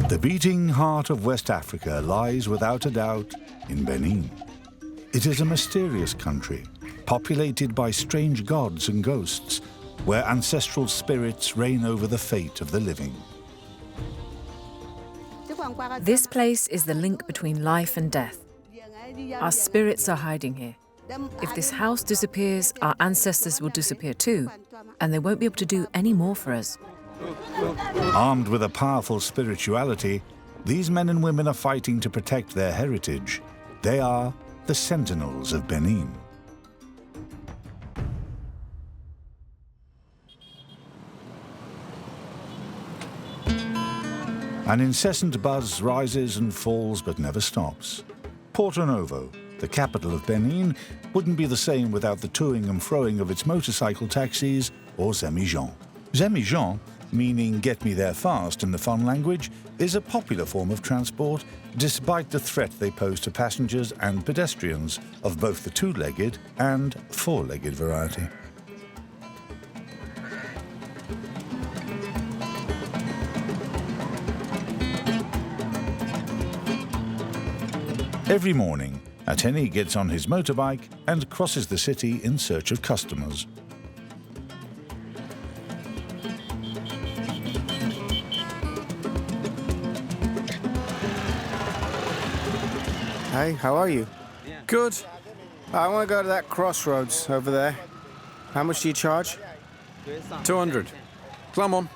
The beating heart of West Africa lies without a doubt in Benin. It is a mysterious country, populated by strange gods and ghosts, where ancestral spirits reign over the fate of the living. This place is the link between life and death. Our spirits are hiding here. If this house disappears, our ancestors will disappear too, and they won't be able to do any more for us. Armed with a powerful spirituality, these men and women are fighting to protect their heritage. They are the Sentinels of Benin. An incessant buzz rises and falls but never stops. Porto-Novo, the capital of Benin, wouldn't be the same without the toing and froing of its motorcycle taxis or zemi-jean. Zemi-jean, meaning get me there fast in the fun language, is a popular form of transport despite the threat they pose to passengers and pedestrians of both the two-legged and four-legged variety. Every morning, Aténi gets on his motorbike and crosses the city in search of customers. Hey, how are you? Good. I want to go to that crossroads over there. How much do you charge? 200. Come on.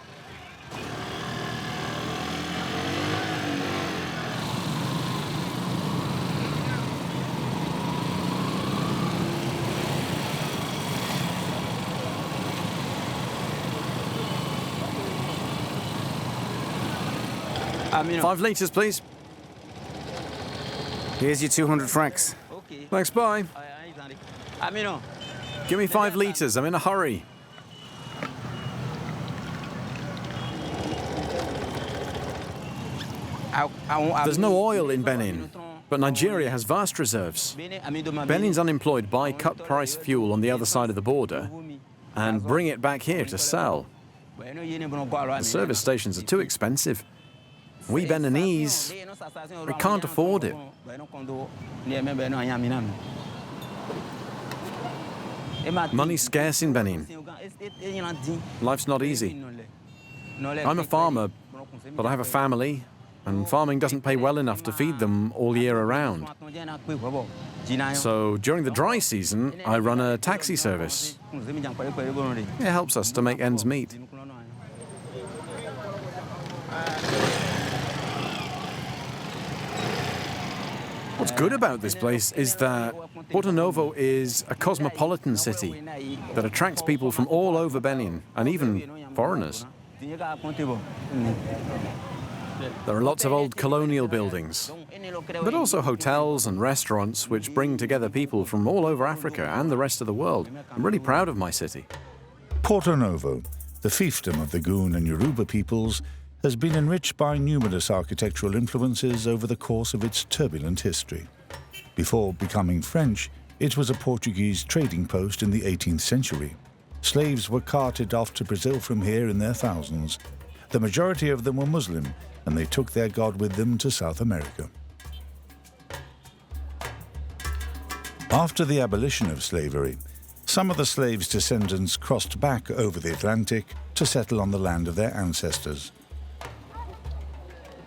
$5 liters, please. Here's your 200 francs. Thanks, bye. Give me 5 liters, I'm in a hurry. There's no oil in Benin, but Nigeria has vast reserves. Benin's unemployed buy cut-price fuel on the other side of the border and bring it back here to sell. The service stations are too expensive. We Beninese, we can't afford it. Money's scarce in Benin. Life's not easy. I'm a farmer, but I have a family, and farming doesn't pay well enough to feed them all year around. So during the dry season, I run a taxi service. It helps us to make ends meet. What's good about this place is that Porto-Novo is a cosmopolitan city that attracts people from all over Benin, and even foreigners. There are lots of old colonial buildings, but also hotels and restaurants which bring together people from all over Africa and the rest of the world. I'm really proud of my city. Porto-Novo, the fiefdom of the Goon and Yoruba peoples, has been enriched by numerous architectural influences over the course of its turbulent history. Before becoming French, it was a Portuguese trading post in the 18th century. Slaves were carted off to Brazil from here in their thousands. The majority of them were Muslim, and they took their God with them to South America. After the abolition of slavery, some of the slaves' descendants crossed back over the Atlantic to settle on the land of their ancestors.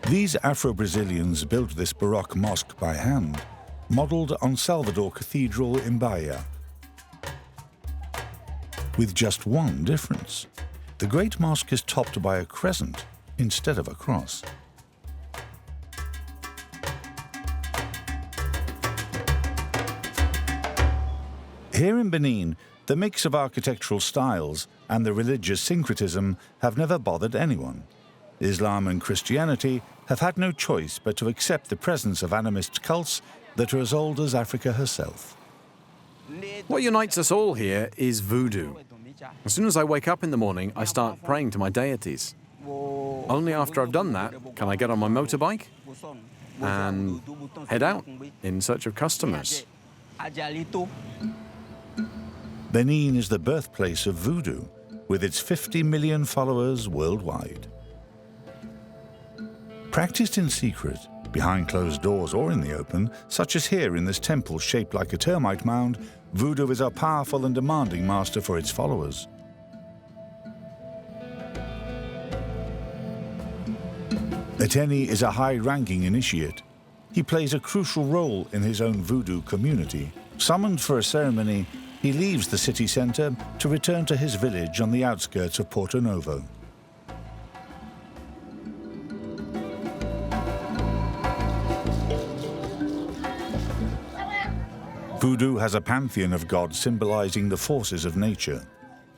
These Afro-Brazilians built this Baroque mosque by hand, modelled on Salvador Cathedral in Bahia. With just one difference. The Great Mosque is topped by a crescent instead of a cross. Here in Benin, the mix of architectural styles and the religious syncretism have never bothered anyone. Islam and Christianity have had no choice but to accept the presence of animist cults that are as old as Africa herself. What unites us all here is voodoo. As soon as I wake up in the morning, I start praying to my deities. Only after I've done that can I get on my motorbike and head out in search of customers. Benin is the birthplace of voodoo, with its 50 million followers worldwide. Practiced in secret, behind closed doors or in the open, such as here in this temple shaped like a termite mound, Voodoo is a powerful and demanding master for its followers. Aténi is a high-ranking initiate. He plays a crucial role in his own Voodoo community. Summoned for a ceremony, he leaves the city centre to return to his village on the outskirts of Porto-Novo. Voodoo has a pantheon of gods symbolizing the forces of nature.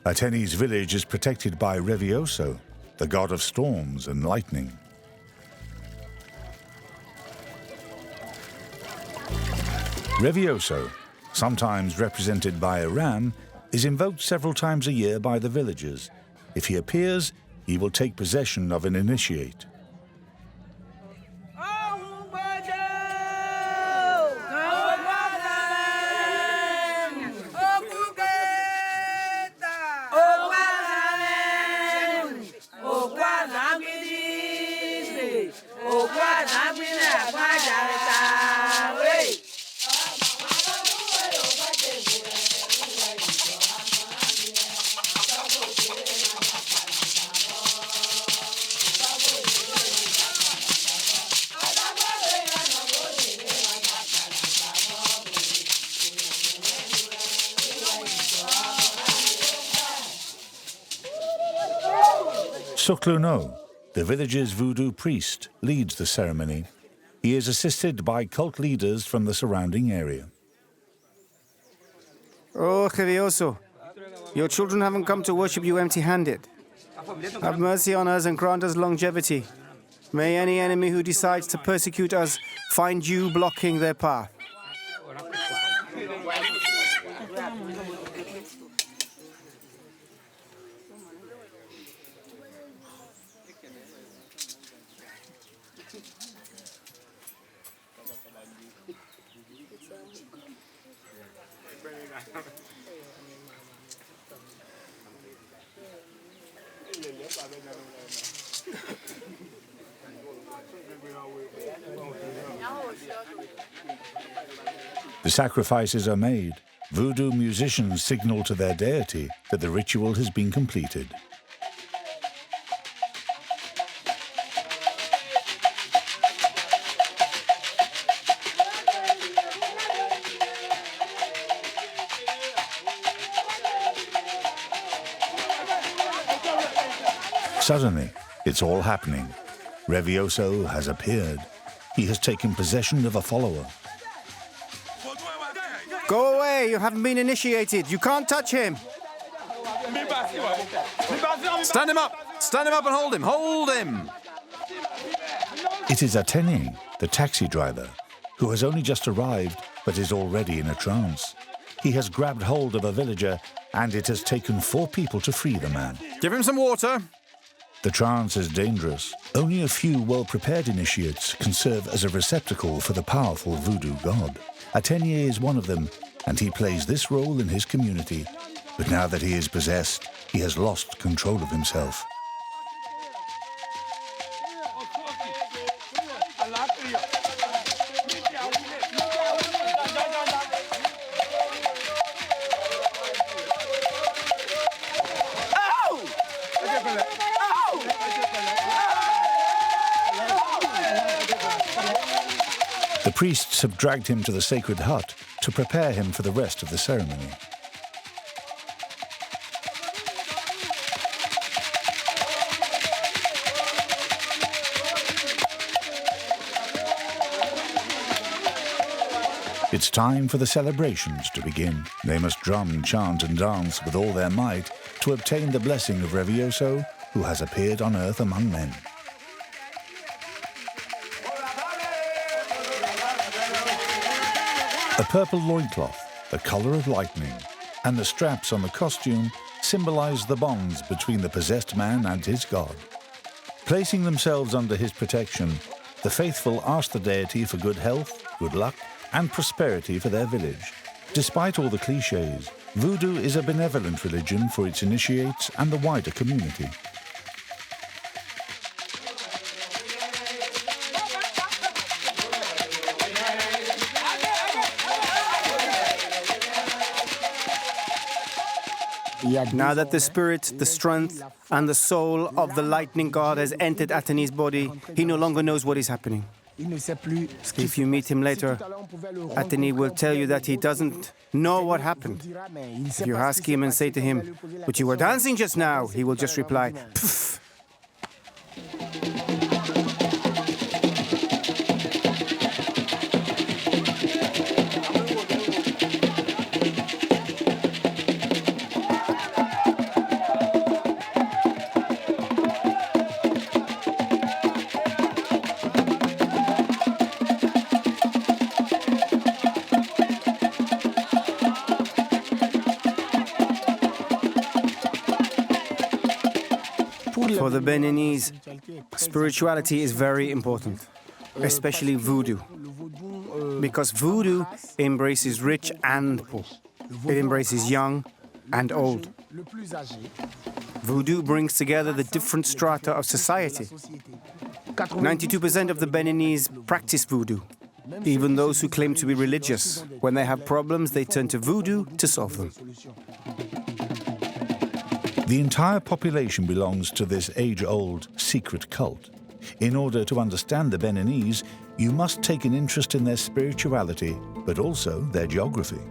Aténi's village is protected by Reviosso, the god of storms and lightning. Reviosso, sometimes represented by a ram, is invoked several times a year by the villagers. If he appears, he will take possession of an initiate. Sukluno, the village's voodoo priest, leads the ceremony. He is assisted by cult leaders from the surrounding area. Oh, Reviosso, your children haven't come to worship you empty-handed. Have mercy on us and grant us longevity. May any enemy who decides to persecute us find you blocking their path. The sacrifices are made. Voodoo musicians signal to their deity that the ritual has been completed. Suddenly, it's all happening. Reviosso has appeared. He has taken possession of a follower. Go away, you haven't been initiated. You can't touch him. Stand him up! Stand him up and hold him! Hold him! It is Aténi, the taxi driver, who has only just arrived but is already in a trance. He has grabbed hold of a villager and it has taken 4 people to free the man. Give him some water! The trance is dangerous. Only a few well-prepared initiates can serve as a receptacle for the powerful voodoo god. Aténi is one of them, and he plays this role in his community. But now that he is possessed, he has lost control of himself. The priests have dragged him to the sacred hut to prepare him for the rest of the ceremony. It's time for the celebrations to begin. They must drum, chant and dance with all their might to obtain the blessing of Reviosso, who has appeared on earth among men. A purple loincloth, the colour of lightning, and the straps on the costume symbolize the bonds between the possessed man and his god. Placing themselves under his protection, the faithful ask the deity for good health, good luck, and prosperity for their village. Despite all the clichés, Voodoo is a benevolent religion for its initiates and the wider community. Now that the spirit, the strength, and the soul of the lightning god has entered Aténi's body, he no longer knows what is happening. If you meet him later, Aténi will tell you that he doesn't know what happened. If you ask him and say to him, "But you were dancing just now," he will just reply, "Pfft." For the Beninese, spirituality is very important, especially Voodoo. Because Voodoo embraces rich and poor. It embraces young and old. Voodoo brings together the different strata of society. 92% of the Beninese practice Voodoo. Even those who claim to be religious, when they have problems, they turn to Voodoo to solve them. The entire population belongs to this age-old secret cult. In order to understand the Beninese, you must take an interest in their spirituality, but also their geography.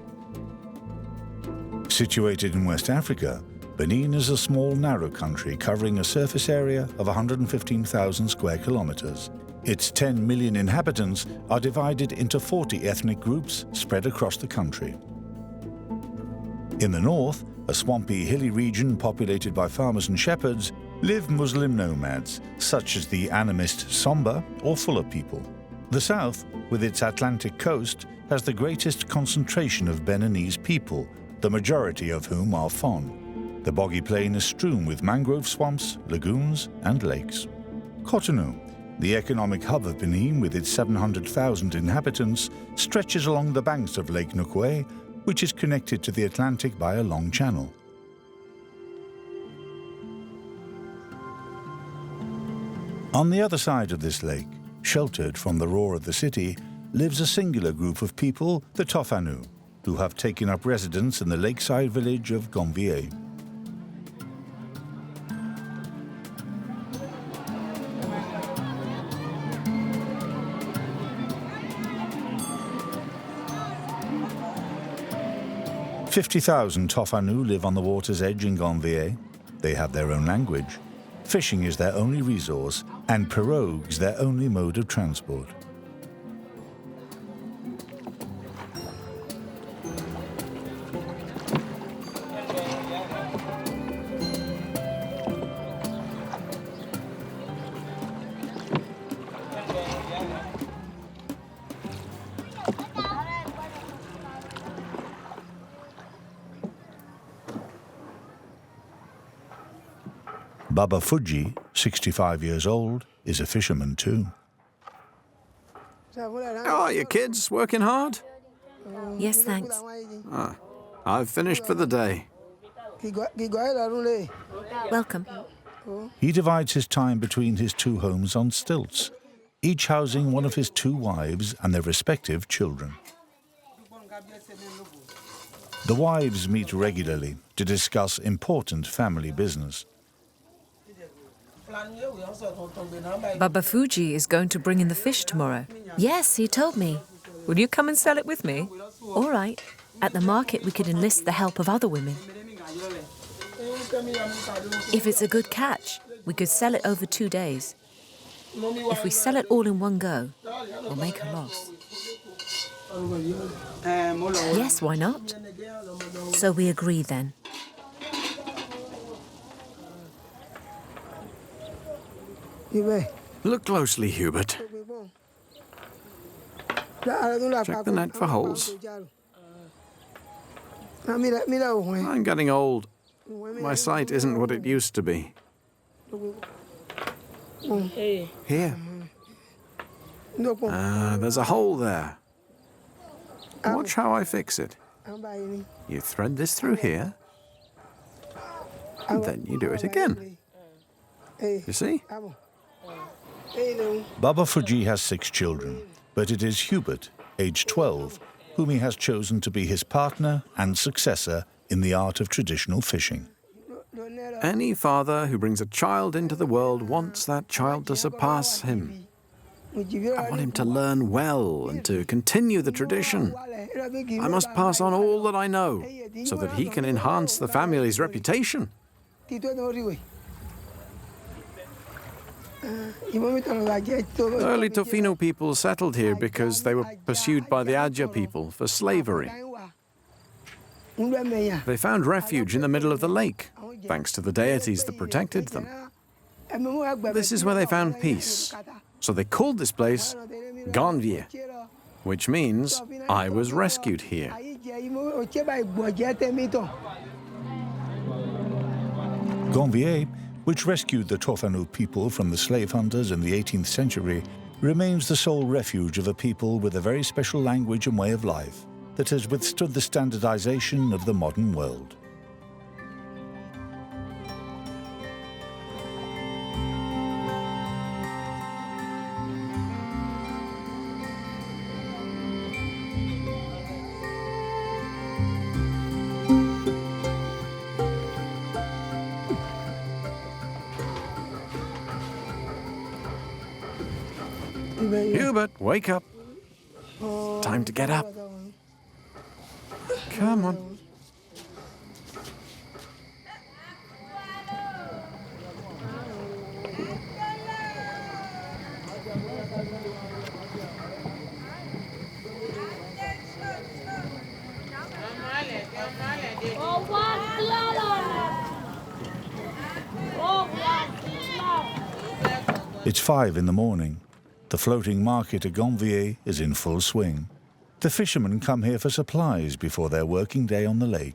Situated in West Africa, Benin is a small, narrow country covering a surface area of 115,000 square kilometers. Its 10 million inhabitants are divided into 40 ethnic groups spread across the country. In the north, a swampy, hilly region populated by farmers and shepherds, live Muslim nomads, such as the animist Somba or Fuller people. The south, with its Atlantic coast, has the greatest concentration of Beninese people, the majority of whom are Fon. The boggy plain is strewn with mangrove swamps, lagoons, and lakes. Cotonou, the economic hub of Benin with its 700,000 inhabitants, stretches along the banks of Lake Nukwe, which is connected to the Atlantic by a long channel. On the other side of this lake, sheltered from the roar of the city, lives a singular group of people, the Tofinu, who have taken up residence in the lakeside village of Ganvie. "50,000 Tofinu live on the water's edge in Ganvié. They have their own language. Fishing is their only resource, and pirogues their only mode of transport. Baba Fudji, 65 years old, is a fisherman too. How are you, kids? Working hard? Yes, thanks. I've finished for the day. Welcome. He divides his time between his two homes on stilts, each housing one of his two wives and their respective children. The wives meet regularly to discuss important family business. Baba Fudji is going to bring in the fish tomorrow. Yes, he told me. Will you come and sell it with me? All right. At the market, we could enlist the help of other women. If it's a good catch, we could sell it over 2 days. If we sell it all in one go, we'll make a loss. Yes, why not? So we agree then. Look closely, Hubert. Check the net for holes. I'm getting old. My sight isn't what it used to be. Here. There's a hole there. Watch how I fix it. You thread this through here, and then you do it again. You see? Baba Fudji has 6 children, but it is Hubert, aged 12, whom he has chosen to be his partner and successor in the art of traditional fishing. Any father who brings a child into the world wants that child to surpass him. I want him to learn well and to continue the tradition. I must pass on all that I know so that he can enhance the family's reputation. Early Tofinu people settled here because they were pursued by the Adja people for slavery. They found refuge in the middle of the lake, thanks to the deities that protected them. This is where they found peace, so they called this place Ganvie, which means I was rescued here. Ganvié, which rescued the Tofinu people from the slave hunters in the 18th century, remains the sole refuge of a people with a very special language and way of life that has withstood the standardization of the modern world. Hubert, wake up. Time to get up. Come on. It's 5 in the morning. The floating market at Ganvié is in full swing. The fishermen come here for supplies before their working day on the lake.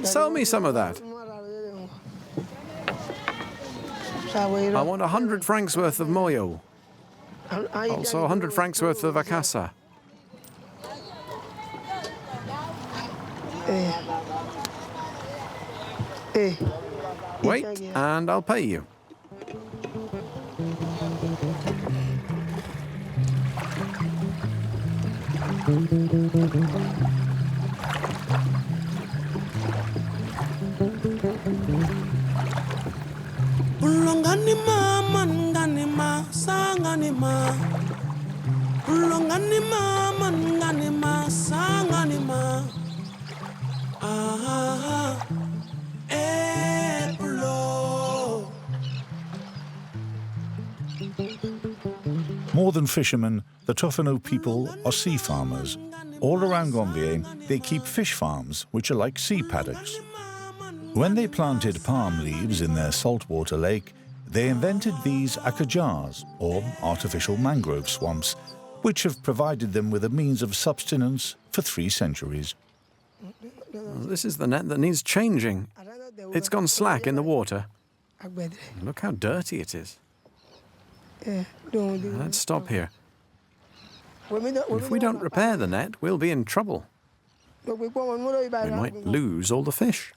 Sell me some of that. I want 100 francs worth of moyo. Also 100 francs worth of akasa. Wait, and I'll pay you. More than fishermen, the Tofinu people are sea farmers. All around Ganvié, they keep fish farms, which are like sea paddocks. When they planted palm leaves in their saltwater lake, they invented these akajars, or artificial mangrove swamps, which have provided them with a means of subsistence for 3 centuries. This is the net that needs changing. It's gone slack in the water. Look how dirty it is. Let's stop here. If we don't repair the net, we'll be in trouble. We might lose all the fish.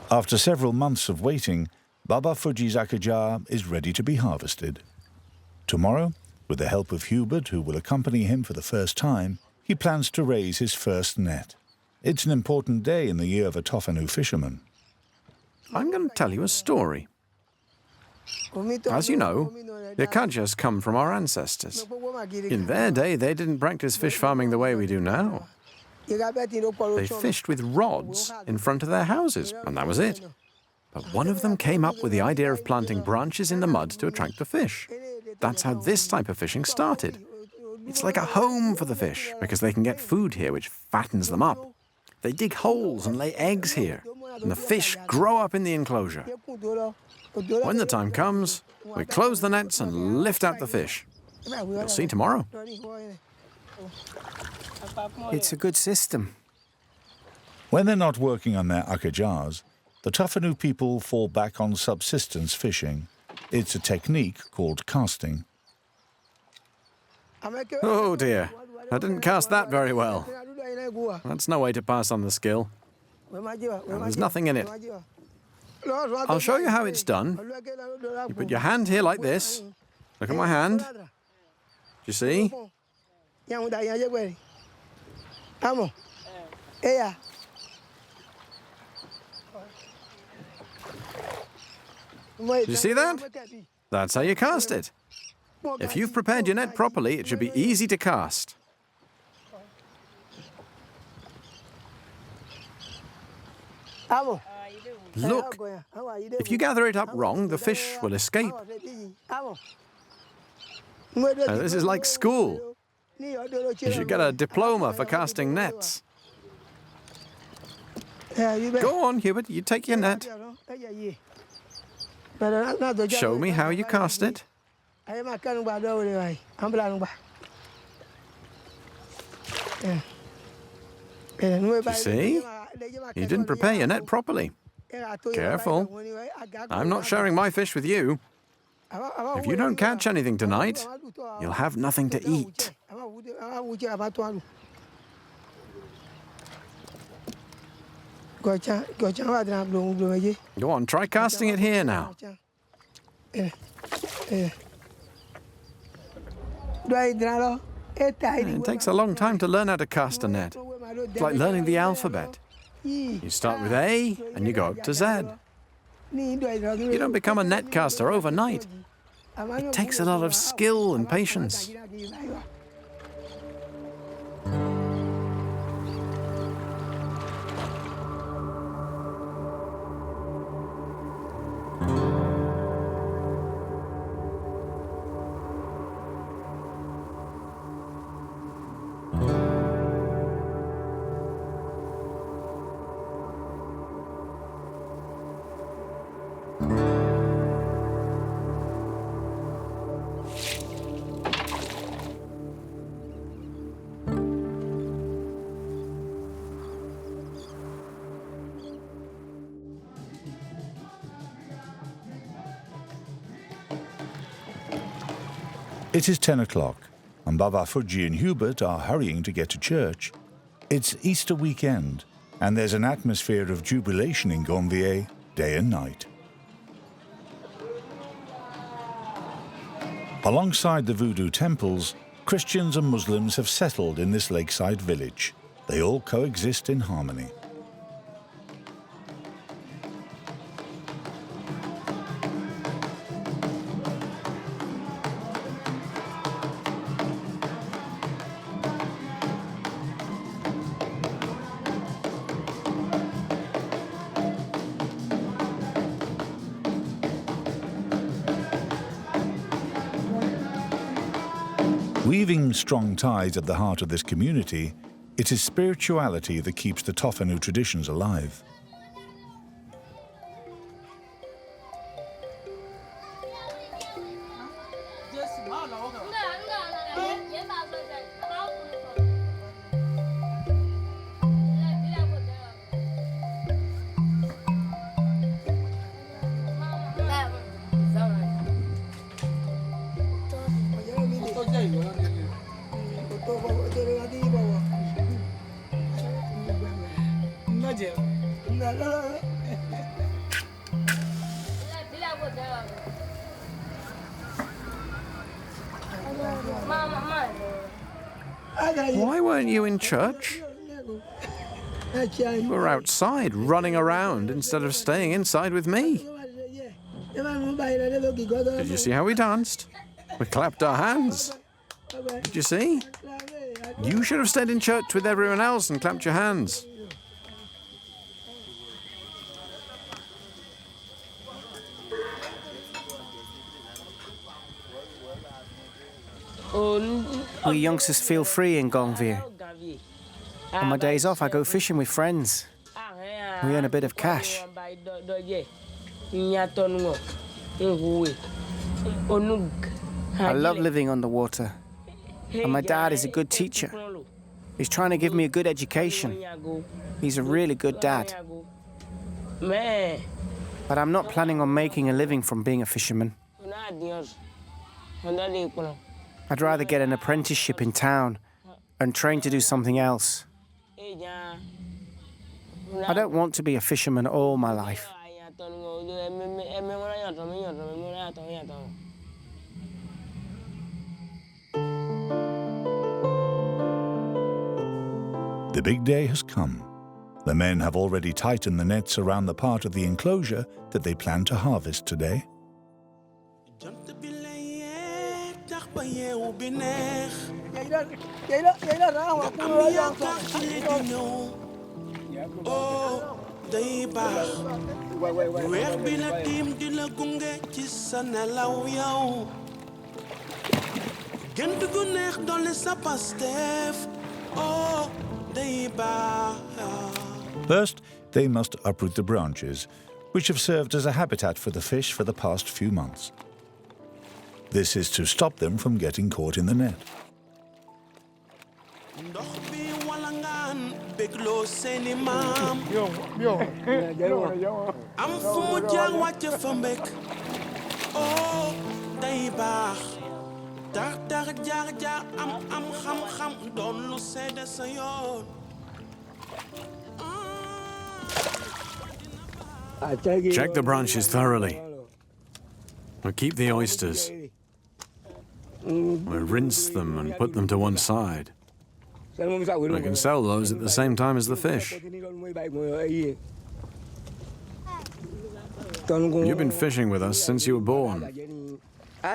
After several months of waiting, Baba Fudji's akajar is ready to be harvested. Tomorrow, with the help of Hubert, who will accompany him for the first time, he plans to raise his first net. It's an important day in the year of a Tofinu fisherman. I'm going to tell you a story. As you know, the akajas come from our ancestors. In their day, they didn't practice fish farming the way we do now. They fished with rods in front of their houses, and that was it. But one of them came up with the idea of planting branches in the mud to attract the fish. That's how this type of fishing started. It's like a home for the fish, because they can get food here which fattens them up. They dig holes and lay eggs here, and the fish grow up in the enclosure. When the time comes, we close the nets and lift out the fish. You'll see tomorrow. It's a good system. When they're not working on their akajars, the Tofinu people fall back on subsistence fishing. It's a technique called casting. Oh dear, I didn't cast that very well. That's no way to pass on the skill. And there's nothing in it. I'll show you how it's done. You put your hand here like this. Look at my hand. Do you see? Do you see that? That's how you cast it. If you've prepared your net properly, it should be easy to cast. Look, if you gather it up wrong, the fish will escape. This is like school. You should get a diploma for casting nets. Go on, Hubert, you take your net. Show me how you cast it. You see? You didn't prepare your net properly. Careful. I'm not sharing my fish with you. If you don't catch anything tonight, you'll have nothing to eat. Go on, try casting it here now. It takes a long time to learn how to cast a net. It's like learning the alphabet. You start with A and you go up to Z. You don't become a net caster overnight. It takes a lot of skill and patience. It is 10 o'clock, and Baba Fudji and Hubert are hurrying to get to church. It's Easter weekend, and there's an atmosphere of jubilation in Ganvie day and night. Alongside the Voodoo temples, Christians and Muslims have settled in this lakeside village. They all coexist in harmony. Weaving strong ties at the heart of this community, it is spirituality that keeps the Tofinu traditions alive. Why weren't you in church? You were outside, running around, instead of staying inside with me. Did you see how we danced? We clapped our hands. Did you see? You should have stayed in church with everyone else and clapped your hands. We youngsters feel free in Ganvie. On my days off, I go fishing with friends. We earn a bit of cash. I love living on the water. And my dad is a good teacher. He's trying to give me a good education. He's a really good dad. But I'm not planning on making a living from being a fisherman. I'd rather get an apprenticeship in town and train to do something else. I don't want to be a fisherman all my life. The big day has come. The men have already tightened the nets around the part of the enclosure that they plan to harvest today. First, they must uproot the branches, which have served as a habitat for the fish for the past few months. This is to stop them from getting caught in the net. Check the branches thoroughly. We'll keep the oysters. We'll rinse them and put them to one side. We can sell those at the same time as the fish. You've been fishing with us since you were born.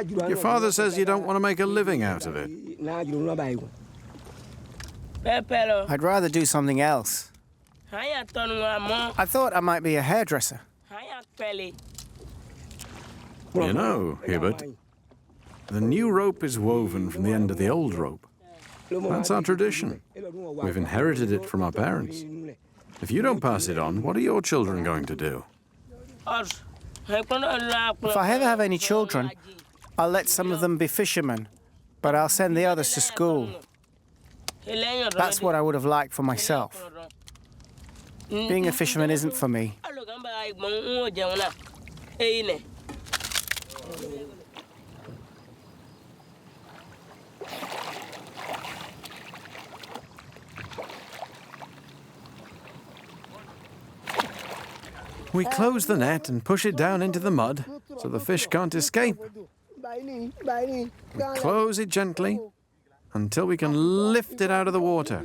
Your father says you don't want to make a living out of it. I'd rather do something else. I thought I might be a hairdresser. You know, Hubert, the new rope is woven from the end of the old rope. That's our tradition. We've inherited it from our parents. If you don't pass it on, what are your children going to do? If I ever have any children, I'll let some of them be fishermen, but I'll send the others to school. That's what I would have liked for myself. Being a fisherman isn't for me. We close the net and push it down into the mud so the fish can't escape. We close it gently until we can lift it out of the water.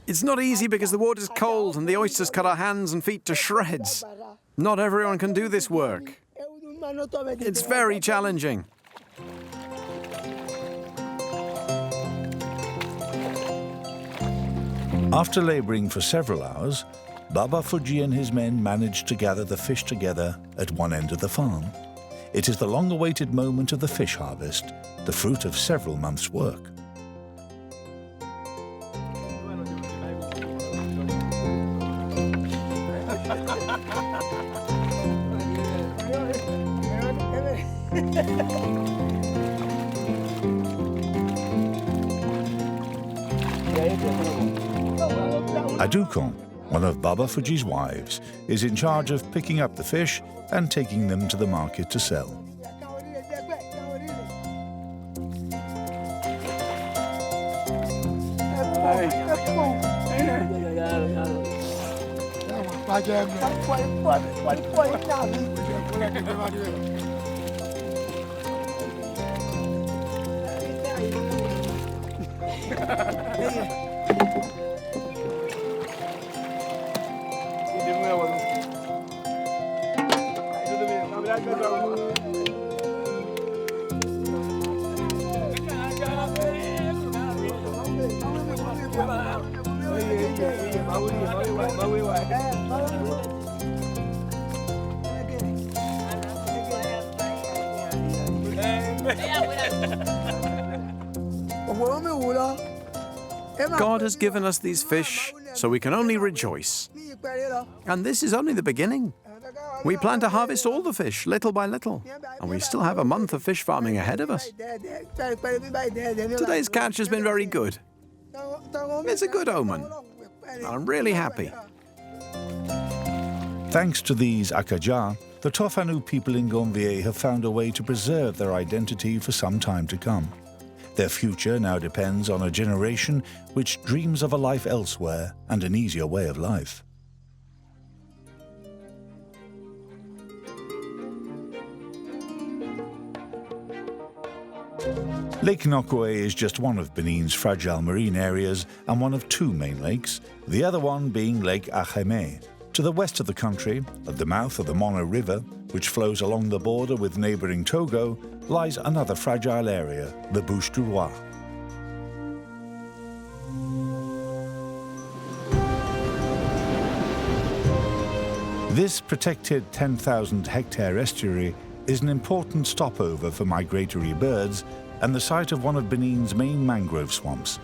It's not easy because the water's cold and the oysters cut our hands and feet to shreds. Not everyone can do this work. It's very challenging. After laboring for several hours, Baba Fudji and his men managed to gather the fish together at one end of the farm. It is the long-awaited moment of the fish harvest, the fruit of several months' work. Adulthood, one of Baba Fudji's wives, is in charge of picking up the fish and taking them to the market to sell. God has given us these fish, so we can only rejoice. And this is only the beginning. We plan to harvest all the fish, little by little, and we still have a month of fish farming ahead of us. Today's catch has been very good. It's a good omen. I'm really happy. Thanks to these akaja, the Tofinu people in Ganvie have found a way to preserve their identity for some time to come. Their future now depends on a generation which dreams of a life elsewhere and an easier way of life. Lake Nokwe is just one of Benin's fragile marine areas and one of two main lakes, the other one being Lake Aheme. To the west of the country, at the mouth of the Mono River, which flows along the border with neighbouring Togo, lies another fragile area, the Bouche du Roy. This protected 10,000-hectare estuary is an important stopover for migratory birds and the site of one of Benin's main mangrove swamps.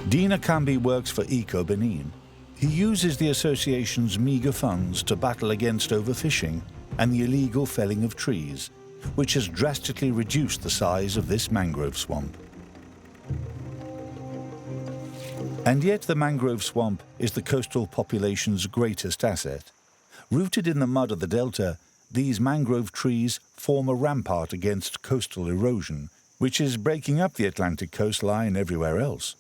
Deen works for Eco-Benin. He uses the association's meagre funds to battle against overfishing and the illegal felling of trees, which has drastically reduced the size of this mangrove swamp. And yet the mangrove swamp is the coastal population's greatest asset. Rooted in the mud of the delta, these mangrove trees form a rampart against coastal erosion, which is breaking up the Atlantic coastline everywhere else.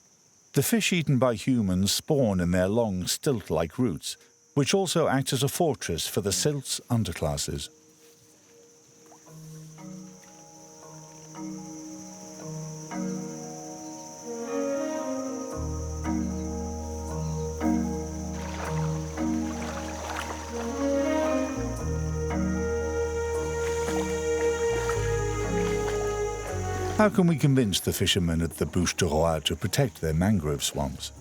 The fish eaten by humans spawn in their long stilt-like roots, which also act as a fortress for the silt's underclasses. How can we convince the fishermen at the Bouche du Roy to protect their mangrove swamps?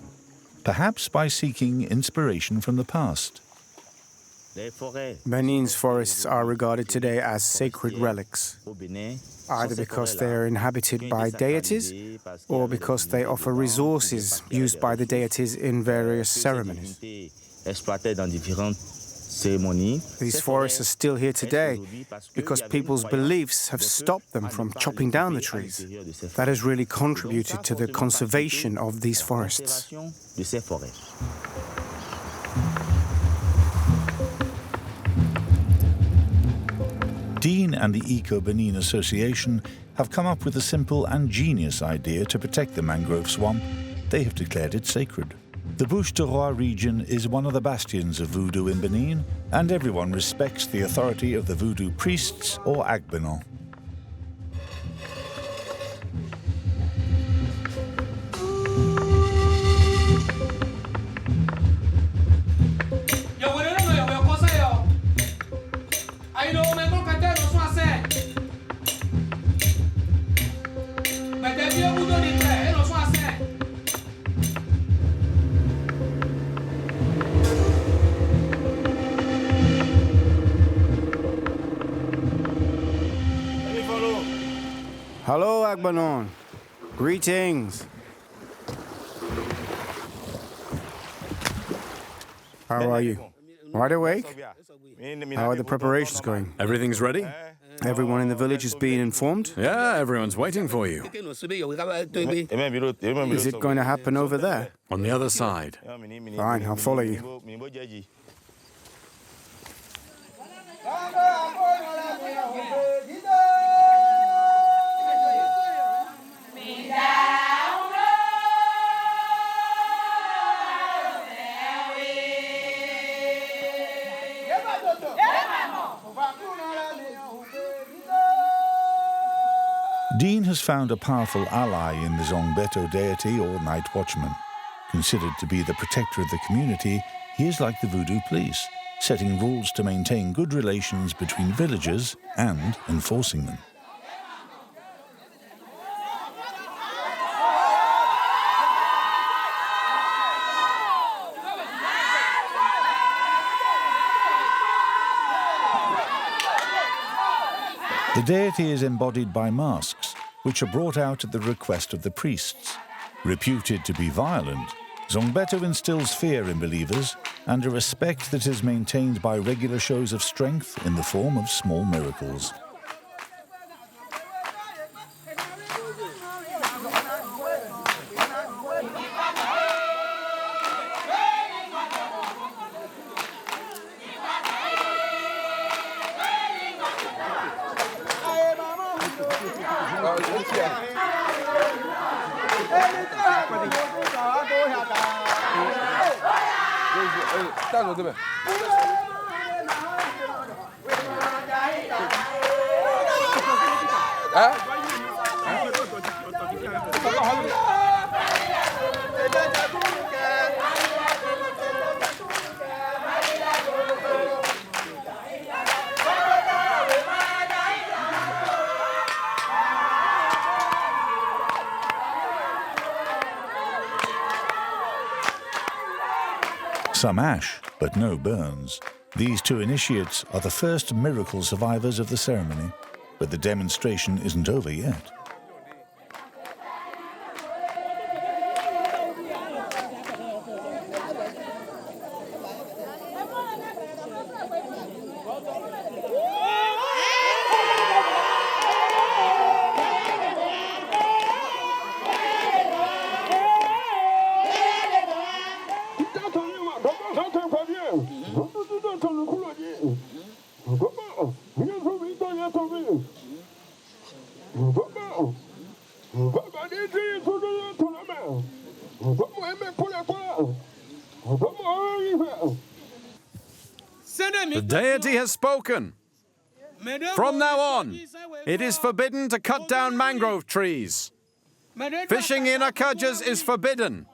Perhaps by seeking inspiration from the past. Benin's forests are regarded today as sacred relics, either because they are inhabited by deities or because they offer resources used by the deities in various ceremonies. These forests are still here today because people's beliefs have stopped them from chopping down the trees. That has really contributed to the conservation of these forests. Deen and the Eco-Benin Association have come up with a simple and genius idea to protect the mangrove swamp. They have declared it sacred. The Bouche du Roy region is one of the bastions of Voodoo in Benin, and everyone respects the authority of the Voodoo priests or Agbenon. Hello, Agbenon. Greetings. How are you? Wide awake? How are the preparations going? Everything's ready? Everyone in the village has been informed? Yeah, everyone's waiting for you. Is it going to happen over there? On the other side. Fine, I'll follow you. Deen has found a powerful ally in the Zangbéto deity or night watchman. Considered to be the protector of the community, he is like the Voodoo police, setting rules to maintain good relations between villagers and enforcing them. The deity is embodied by masks, which are brought out at the request of the priests. Reputed to be violent, Zangbéto instills fear in believers and a respect that is maintained by regular shows of strength in the form of small miracles. Some ash, but no burns. These two initiates are the first miracle survivors of the ceremony, but the demonstration isn't over yet. The deity has spoken. From now on, it is forbidden to cut down mangrove trees. Fishing in enclosures is forbidden.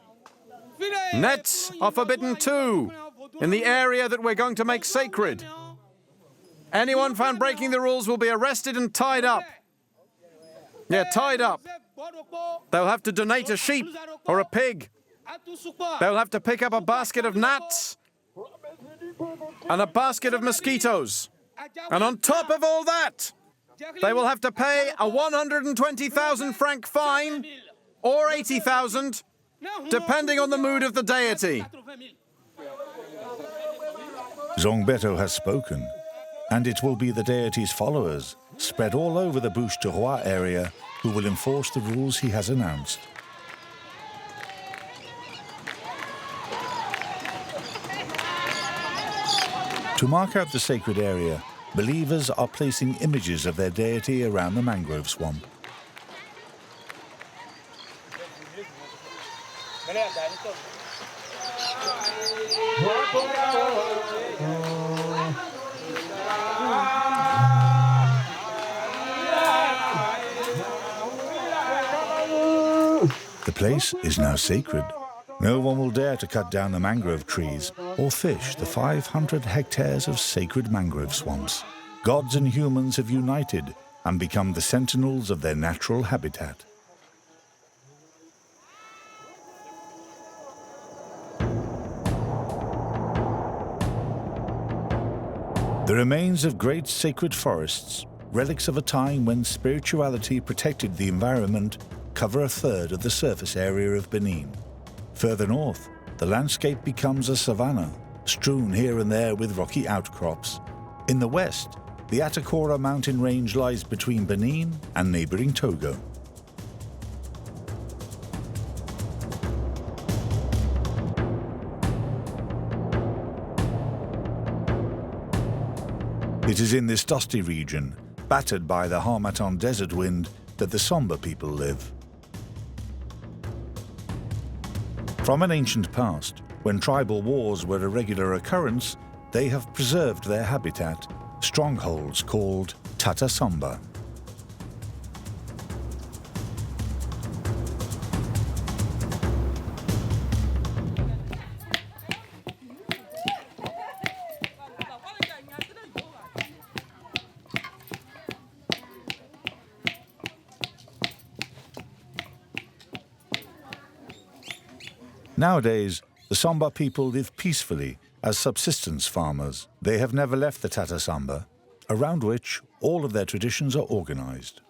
Nets are forbidden too, in the area that we're going to make sacred. Anyone found breaking the rules will be arrested and tied up. Yeah, tied up. They'll have to donate a sheep or a pig. They'll have to pick up a basket of gnats and a basket of mosquitoes. And on top of all that, they will have to pay a 120,000 franc fine or 80,000, depending on the mood of the deity. Zangbéto has spoken, and it will be the deity's followers, spread all over the Bouche du Roy area, who will enforce the rules he has announced. To mark out the sacred area, believers are placing images of their deity around the mangrove swamp. The place is now sacred. No one will dare to cut down the mangrove trees or fish the 500 hectares of sacred mangrove swamps. Gods and humans have united and become the sentinels of their natural habitat. The remains of great sacred forests, relics of a time when spirituality protected the environment, cover a third of the surface area of Benin. Further north, the landscape becomes a savanna, strewn here and there with rocky outcrops. In the west, the Atakora mountain range lies between Benin and neighboring Togo. It is in this dusty region, battered by the Harmattan desert wind, that the Somba people live. From an ancient past, when tribal wars were a regular occurrence, they have preserved their habitat, strongholds called Tata Somba. Nowadays, the Somba people live peacefully as subsistence farmers. They have never left the Tata Somba, around which all of their traditions are organized.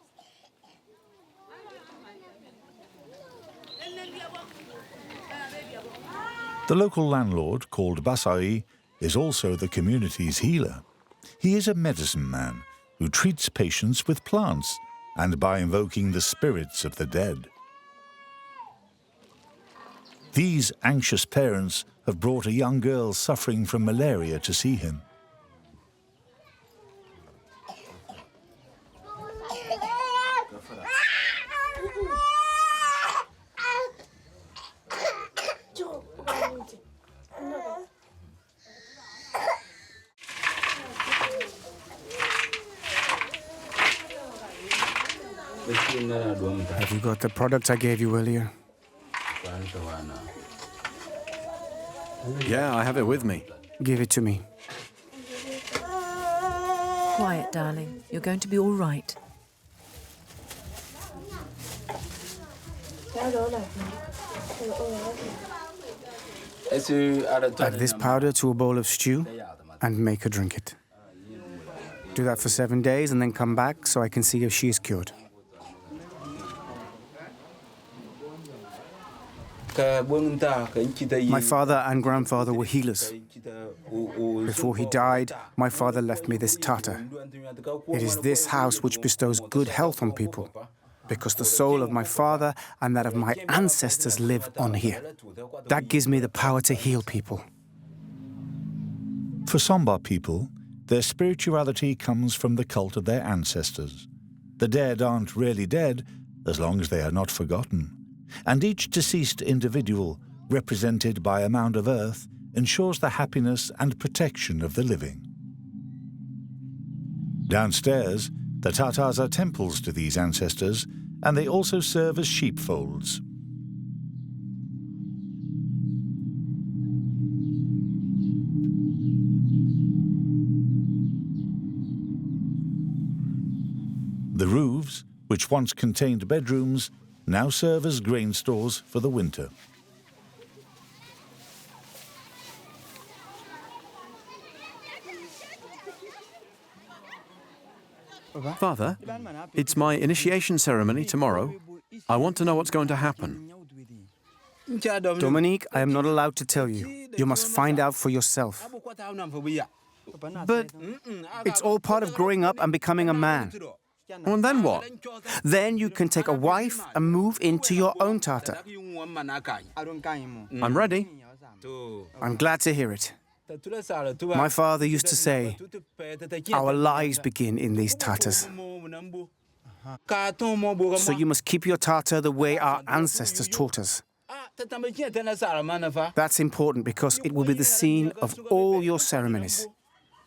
The local landlord, called Basai, is also the community's healer. He is a medicine man who treats patients with plants and by invoking the spirits of the dead. These anxious parents have brought a young girl suffering from malaria to see him. Have you got the product I gave you earlier? Yeah, I have it with me. Give it to me. Quiet, darling. You're going to be all right. Add this powder to a bowl of stew and make her drink it. Do that for 7 days and then come back so I can see if she is cured. My father and grandfather were healers. Before he died, my father left me this tata. It is this house which bestows good health on people, because the soul of my father and that of my ancestors live on here. That gives me the power to heal people. For Somba people, their spirituality comes from the cult of their ancestors. The dead aren't really dead as long as they are not forgotten. And each deceased individual, represented by a mound of earth, ensures the happiness and protection of the living. Downstairs, the Tatars are temples to these ancestors, and they also serve as sheepfolds. The roofs, which once contained bedrooms, now serve as grain stores for the winter. Father, it's my initiation ceremony tomorrow. I want to know what's going to happen. Dominique, I am not allowed to tell you. You must find out for yourself. But it's all part of growing up and becoming a man. And then what? Then you can take a wife and move into your own tata. I'm ready. I'm glad to hear it. My father used to say, our lives begin in these tatas. So you must keep your tata the way our ancestors taught us. That's important because it will be the scene of all your ceremonies.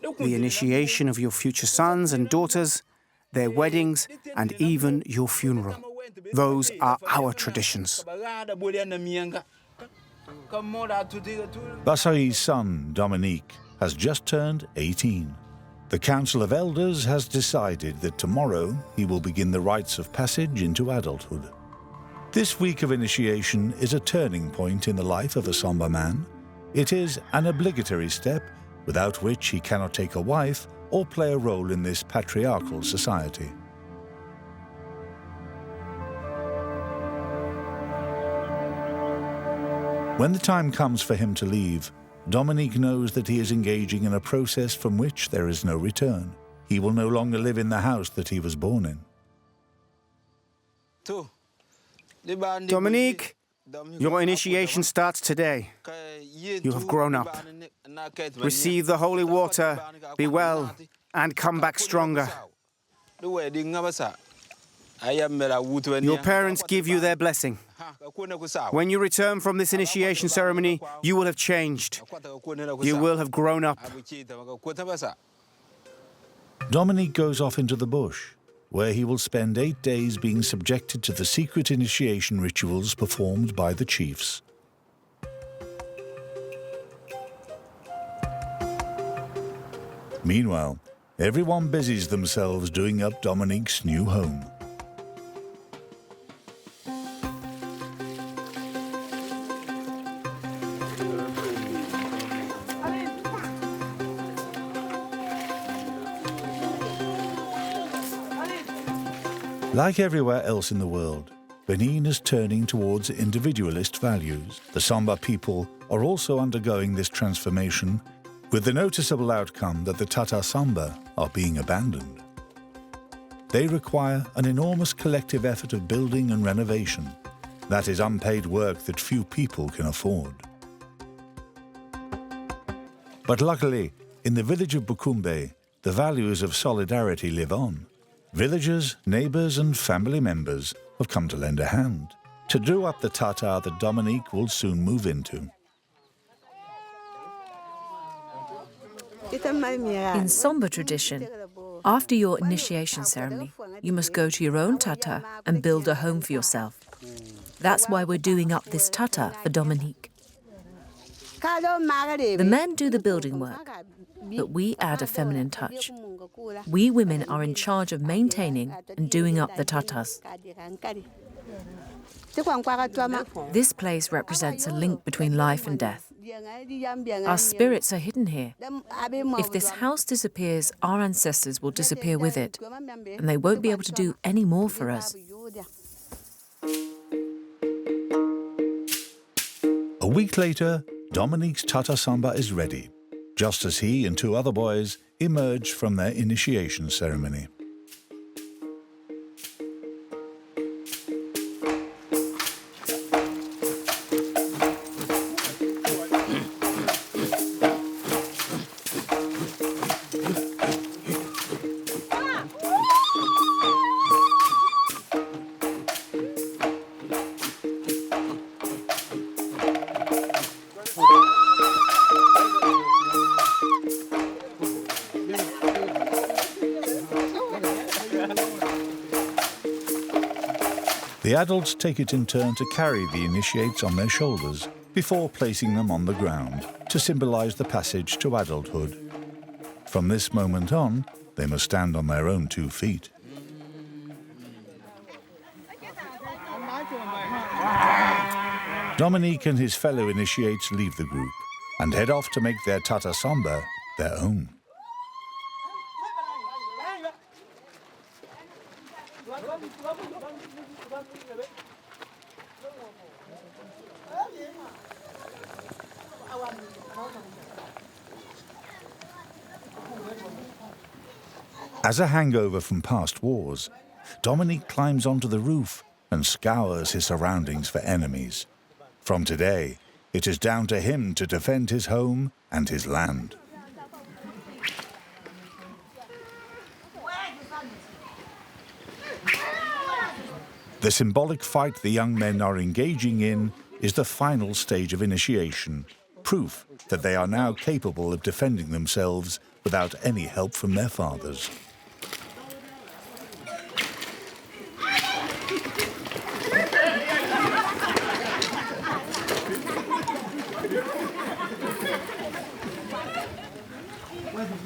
The initiation of your future sons and daughters, their weddings, and even your funeral. Those are our traditions. Basai's son, Dominique, has just turned 18. The Council of Elders has decided that tomorrow he will begin the rites of passage into adulthood. This week of initiation is a turning point in the life of a Somba man. It is an obligatory step without which he cannot take a wife or play a role in this patriarchal society. When the time comes for him to leave, Dominique knows that he is engaging in a process from which there is no return. He will no longer live in the house that he was born in. Dominique, your initiation starts today. You have grown up. Receive the holy water, be well, and come back stronger. Your parents give you their blessing. When you return from this initiation ceremony, you will have changed. You will have grown up. Dominique goes off into the bush, where he will spend 8 days being subjected to the secret initiation rituals performed by the chiefs. Meanwhile, everyone busies themselves doing up Dominique's new home. Like everywhere else in the world, Benin is turning towards individualist values. The Somba people are also undergoing this transformation, with the noticeable outcome that the Tata Somba are being abandoned. They require an enormous collective effort of building and renovation. That is unpaid work that few people can afford. But luckily, in the village of Bukumbe, the values of solidarity live on. Villagers, neighbours and family members have come to lend a hand to do up the tata that Dominique will soon move into. In Somba tradition, After your initiation ceremony, you must go to your own tata and build a home for yourself. That's why we're doing up this tata for Dominique. The men do the building work, but we add a feminine touch. We women are in charge of maintaining and doing up the tatas. This place represents a link between life and death. Our spirits are hidden here. If this house disappears, our ancestors will disappear with it, and they won't be able to do any more for us. A week later, Dominique's Tata Samba is ready, just as he and two other boys emerge from their initiation ceremony. The adults take it in turn to carry the initiates on their shoulders before placing them on the ground to symbolize the passage to adulthood. From this moment on, they must stand on their own 2 feet. Dominique and his fellow initiates leave the group and head off to make their Tata Samba their own. As a hangover from past wars, Dominique climbs onto the roof and scours his surroundings for enemies. From today, it is down to him to defend his home and his land. The symbolic fight the young men are engaging in is the final stage of initiation, proof that they are now capable of defending themselves without any help from their fathers.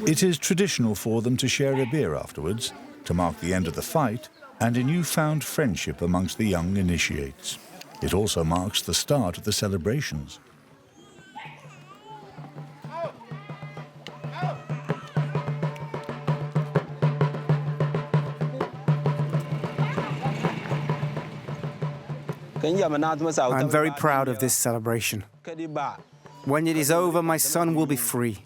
It is traditional for them to share a beer afterwards, to mark the end of the fight and a newfound friendship amongst the young initiates. It also marks the start of the celebrations. I'm very proud of this celebration. When it is over, my son will be free.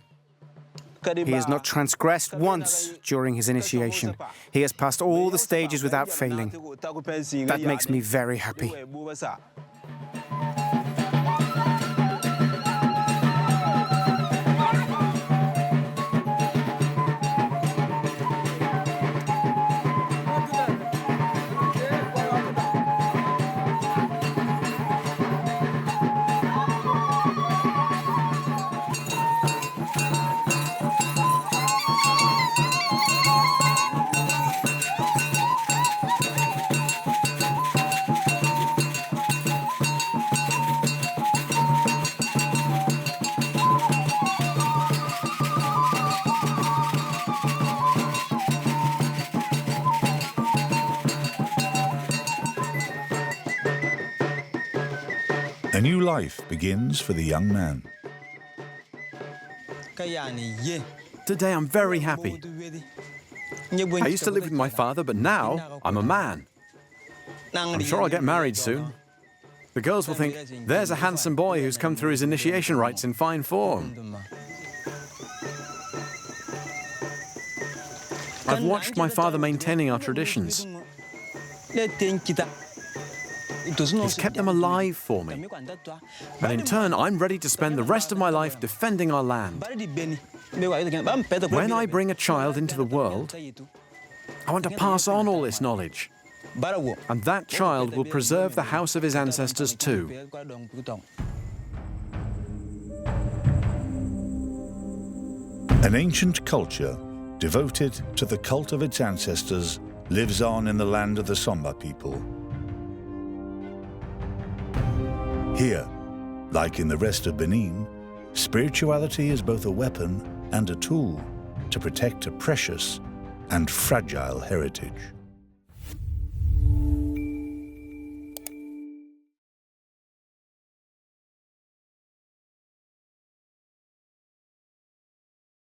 He has not transgressed once during his initiation. He has passed all the stages without failing. That makes me very happy. A new life begins for the young man. Today I'm very happy. I used to live with my father, but now I'm a man. I'm sure I'll get married soon. The girls will think, there's a handsome boy who's come through his initiation rites in fine form. I've watched my father maintaining our traditions. He's kept them alive for me. And in turn, I'm ready to spend the rest of my life defending our land. When I bring a child into the world, I want to pass on all this knowledge. And that child will preserve the house of his ancestors too. An ancient culture devoted to the cult of its ancestors, lives on in the land of the Somba people. Here, like in the rest of Benin, spirituality is both a weapon and a tool to protect a precious and fragile heritage.